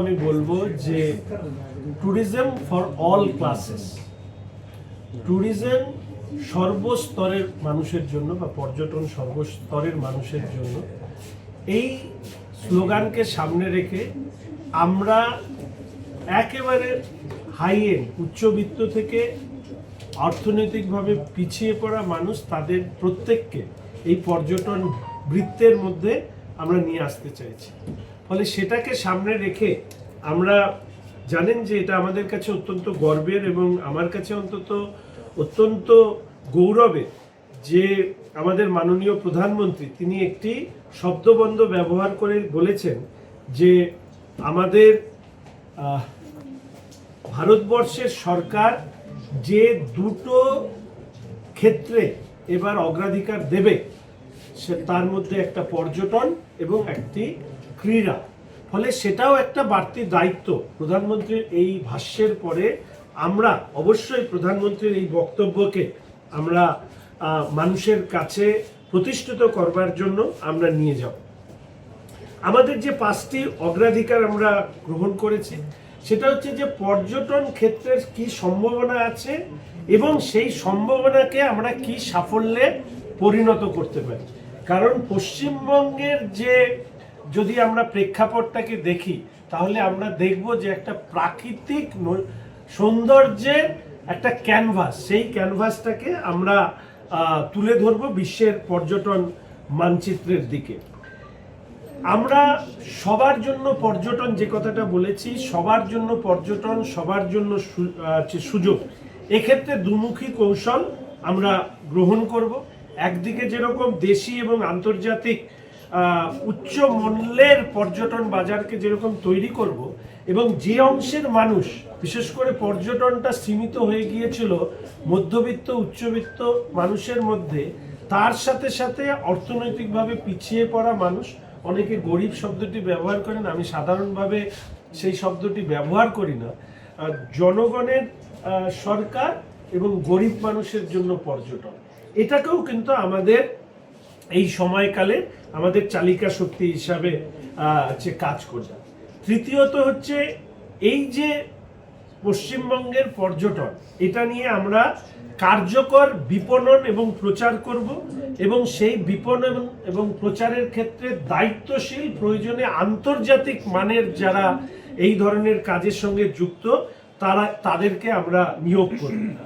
আমি বলবো যে tourism for all classes, tourism সর্বস্তরের মানুষের জন্য বা পর্যটন সর্বস্তরের মানুষের জন্য, এই স্লোগানকে সামনে রেখে আমরা একেবারে হাই এন্ড উচ্চবিত্ত থেকে অর্থনৈতিকভাবে পিছিয়ে পড়া মানুষ, তাদের প্রত্যেককে এই পর্যটন বৃত্তের মধ্যে আমরা নিয়ে আসতে চাইছি। ফলে সেটাকে সামনে রেখে আমরা জানেন যে এটা আমাদের কাছে অত্যন্ত গর্বের এবং আমার কাছে অত্যন্ত গৌরবের যে আমাদের মাননীয় প্রধানমন্ত্রী তিনি একটি শব্দবন্ধ ব্যবহার করে বলেছেন যে আমাদের ভারতবর্ষের সরকার যে দুটো ক্ষেত্রে এবার অগ্রাধিকার দেবে সে তার মধ্যে একটা পর্যটন এবং একটি ক্রীড়া। ফলে সেটাও একটা বাড়তি দায়িত্ব। প্রধানমন্ত্রীর এই ভাষ্যের পরে আমরা অবশ্যই প্রধানমন্ত্রীর এই বক্তব্যকে আমরা মানুষের কাছে প্রতিষ্ঠিত করবার জন্য আমরা নিয়ে যাব। আমাদের যে 5টি অগ্রাধিকার আমরা গ্রহণ করেছি সেটা হচ্ছে যে পর্যটন ক্ষেত্রের কি সম্ভাবনা আছে এবং সেই সম্ভাবনাকে আমরা কি সাফল্যে পরিণত করতে পারি। কারণ পশ্চিমবঙ্গের যে যদি আমরা প্রেক্ষাপটটাকে দেখি তাহলে আমরা দেখব যে একটা প্রাকৃতিক সৌন্দর্যের একটা ক্যানভাস, সেই ক্যানভাসটাকে আমরা তুলে ধরব বিশ্বের পর্যটন মানচিত্রের দিকে। আমরা সবার জন্য পর্যটন, যে কথাটা বলেছি, সবার জন্য পর্যটন, সবার জন্য সুযোগ, এক্ষেত্রে দুমুখী কৌশল আমরা গ্রহণ করব। একদিকে যেরকম দেশি এবং আন্তর্জাতিক উচ্চ মূল্যের পর্যটন বাজারকে যেরকম তৈরি করব, এবং যে অংশের মানুষ, বিশেষ করে পর্যটনটা সীমিত হয়ে গিয়েছিল মধ্যবিত্ত উচ্চবিত্ত মানুষের মধ্যে, তার সাথে সাথে অর্থনৈতিকভাবে পিছিয়ে পড়া মানুষ, অনেকে গরিব শব্দটি ব্যবহার করেন, আমি সাধারণভাবে সেই শব্দটি ব্যবহার করি না। জনগণের সরকার এবং গরিব মানুষের জন্য পর্যটন, এটাকেও কিন্তু আমাদের এই সময়কালে আমাদের চালিকা শক্তি হিসাবে কাজ করবে। তৃতীয়ত হচ্ছে এই যে পশ্চিমবঙ্গের পর্যটন, এটা নিয়ে আমরা কার্যকর বিপণন এবং প্রচার করব এবং সেই বিপণন এবং প্রচারের ক্ষেত্রে দায়িত্বশীল, প্রয়োজনে আন্তর্জাতিক মানের যারা এই ধরনের কাজের সঙ্গে যুক্ত তাদেরকে আমরা নিয়োগ করব।